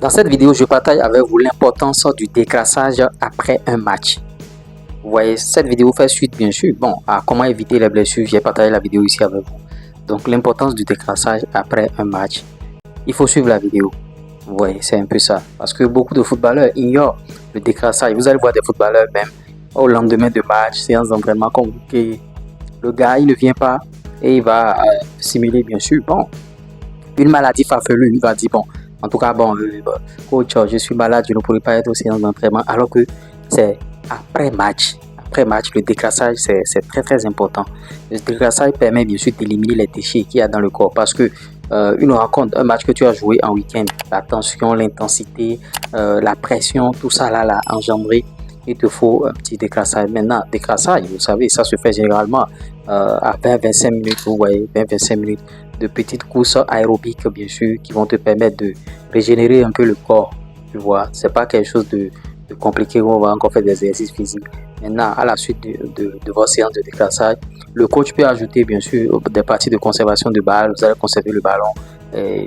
Dans cette vidéo, je partage avec vous l'importance du décrassage après un match. Vous voyez, cette vidéo fait suite bien sûr à comment éviter les blessures. J'ai partagé la vidéo ici avec vous. Donc l'importance du décrassage après un match. Il faut suivre la vidéo. Vous voyez, c'est un peu ça. Parce que beaucoup de footballeurs ignorent le décrassage. Vous allez voir des footballeurs même au lendemain de match, séance d'entraînement compliquée. Le gars, il ne vient pas et il va simuler bien sûr une maladie farfelue. Il va dire en tout cas coach, je suis malade, je ne pourrai pas être aux séances d'entraînement. Alors que c'est après match. Après match, le décrassage, c'est très important. Le décrassage permet bien sûr d'éliminer les déchets qu'il y a dans le corps. Parce que une rencontre, un match que tu as joué en week-end, la tension, l'intensité, la pression, tout ça là engendré, il te faut un petit décrassage. Maintenant, décrassage, vous savez, ça se fait généralement à 20-25 minutes, vous voyez, 20-25 minutes de petites courses aérobiques, bien sûr, qui vont te permettre de régénérer un peu le corps, tu vois. C'est pas quelque chose de compliqué où on va encore faire des exercices physiques. Maintenant, à la suite de votre séance de décrassage, le coach peut ajouter, bien sûr, des parties de conservation de balle. Vous allez conserver le ballon. Et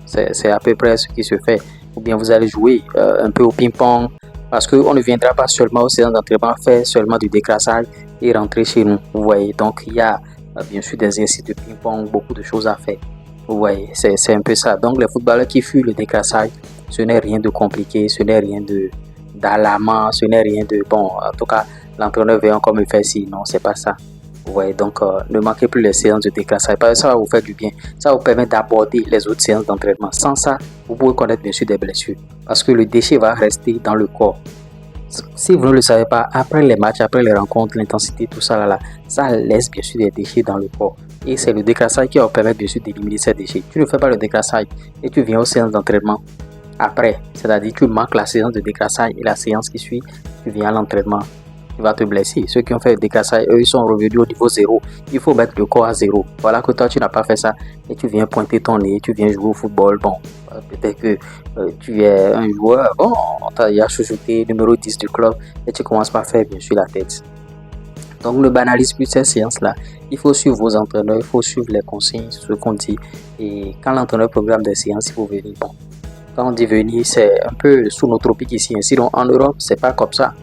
c'est à peu près ce qui se fait. Ou bien vous allez jouer un peu au ping-pong. Parce qu'on ne viendra pas seulement aux séances d'entraînement, faire seulement du décrassage et rentrer chez nous. Vous voyez, donc il y a bien sûr des exercices de ping-pong, beaucoup de choses à faire. Vous voyez, c'est un peu ça. Donc les footballeurs qui fuient le décrassage, ce n'est rien de compliqué, ce n'est rien d'alarmant, ce n'est rien de en tout cas, l'entraîneur veut encore me faire ci. Non, c'est pas ça. Vous voyez, donc ne manquez plus les séances de décrassage parce que ça va vous faire du bien. Ça vous permet d'aborder les autres séances d'entraînement. Sans ça, vous pouvez connaître bien sûr des blessures parce que le déchet va rester dans le corps. Si vous ne le savez pas, après les matchs, après les rencontres, l'intensité, tout ça ça laisse bien sûr des déchets dans le corps. Et c'est le décrassage qui va vous permettre bien sûr d'éliminer ces déchets. Tu ne fais pas le décrassage et tu viens aux séances d'entraînement après. C'est-à-dire tu manques la séance de décrassage et la séance qui suit, tu viens à l'entraînement. Tu vas te blesser. Ceux qui ont fait le décrassage, eux, ils sont revenus au niveau 0. Il faut mettre le corps à 0. Voilà que toi, tu n'as pas fait ça et tu viens pointer ton nez, tu viens jouer au football. Peut-être que tu es un joueur, il y a chouchouté numéro 10 du club et tu commences par faire bien sûr la tête. Donc ne banalise plus ces séances-là. Il faut suivre vos entraîneurs, il faut suivre les consignes, ce qu'on dit. Et quand l'entraîneur programme des séances, il faut venir. Quand on dit venir, c'est un peu sous nos tropiques ici. Sinon, en Europe, c'est pas comme ça.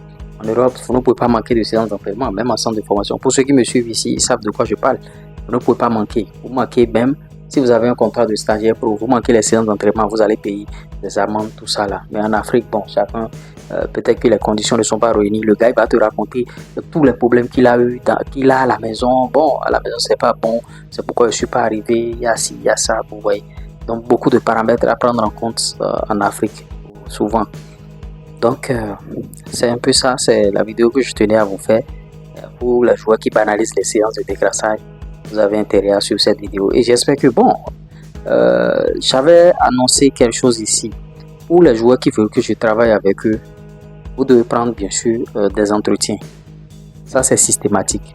En Europe, vous ne pouvez pas manquer de séances d'entraînement, même en centre de formation. Pour ceux qui me suivent ici, ils savent de quoi je parle. Vous ne pouvez pas manquer. Vous manquez même, si vous avez un contrat de stagiaire pro, vous manquez les séances d'entraînement, vous allez payer des amendes, tout ça là. Mais en Afrique, chacun, peut-être que les conditions ne sont pas réunies. Le gars, il va te raconter tous les problèmes qu'il a eu, qu'il a à la maison. À la maison, c'est pas bon. C'est pourquoi je suis pas arrivé. Il y a ci, il y a ça, vous voyez. Donc, beaucoup de paramètres à prendre en compte en Afrique, souvent. Donc, c'est un peu ça, c'est la vidéo que je tenais à vous faire. Pour les joueurs qui banalisent les séances de décrassage, vous avez intérêt à suivre cette vidéo. Et j'espère que, j'avais annoncé quelque chose ici. Pour les joueurs qui veulent que je travaille avec eux, vous devez prendre bien sûr des entretiens. Ça, c'est systématique.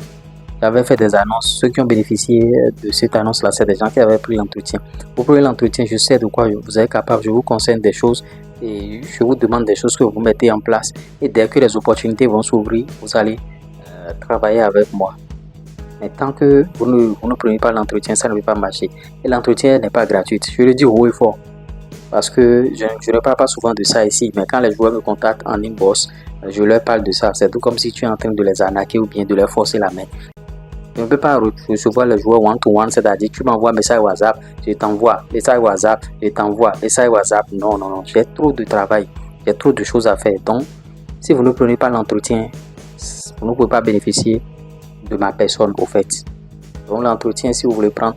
J'avais fait des annonces. Ceux qui ont bénéficié de cette annonce-là, c'est des gens qui avaient pris l'entretien. Vous prenez l'entretien, je sais de quoi vous êtes capable, je vous conseille des choses et je vous demande des choses que vous mettez en place. Et dès que les opportunités vont s'ouvrir, vous allez travailler avec moi. Mais tant que vous ne prenez pas l'entretien, ça ne va pas marcher. Et l'entretien n'est pas gratuit. Je le dis haut et fort. Parce que je ne parle pas souvent de ça ici, mais quand les joueurs me contactent en inbox, je leur parle de ça. C'est tout comme si tu es en train de les arnaquer ou bien de leur forcer la main. Je ne peux pas recevoir les joueurs one-to-one, c'est-à-dire tu m'envoies un message WhatsApp, je t'envoie, message WhatsApp, je t'envoie, message WhatsApp. Non, j'ai trop de travail, j'ai trop de choses à faire. Donc, si vous ne prenez pas l'entretien, vous ne pouvez pas bénéficier de ma personne au fait. Donc, l'entretien, si vous voulez prendre,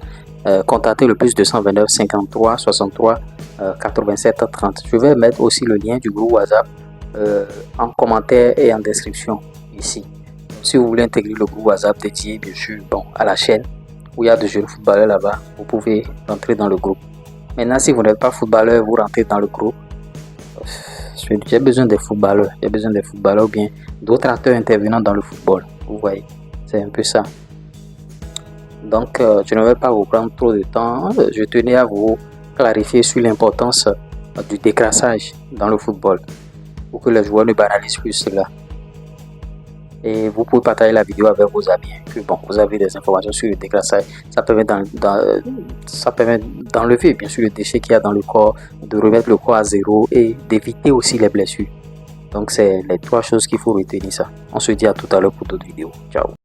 contactez le plus 229 53 63 87 30. Je vais mettre aussi le lien du groupe WhatsApp en commentaire et en description ici. Si vous voulez intégrer le groupe WhatsApp dédié, bien sûr, à la chaîne où il y a de jeunes footballeurs là-bas, vous pouvez rentrer dans le groupe. Maintenant, si vous n'êtes pas footballeur, vous rentrez dans le groupe. J'ai besoin des footballeurs. J'ai besoin des footballeurs ou bien d'autres acteurs intervenant dans le football. Vous voyez, c'est un peu ça. Donc, je ne vais pas vous prendre trop de temps. Je tenais à vous clarifier sur l'importance du décrassage dans le football pour que les joueurs ne banalisent plus cela. Et vous pouvez partager la vidéo avec vos amis. Que bon, vous avez des informations sur le décrassage. Ça permet d'enlever bien sûr le déchet qu'il y a dans le corps, de remettre le corps à zéro et d'éviter aussi les blessures. Donc c'est les trois choses qu'il faut retenir ça. On se dit à tout à l'heure pour d'autres vidéos. Ciao.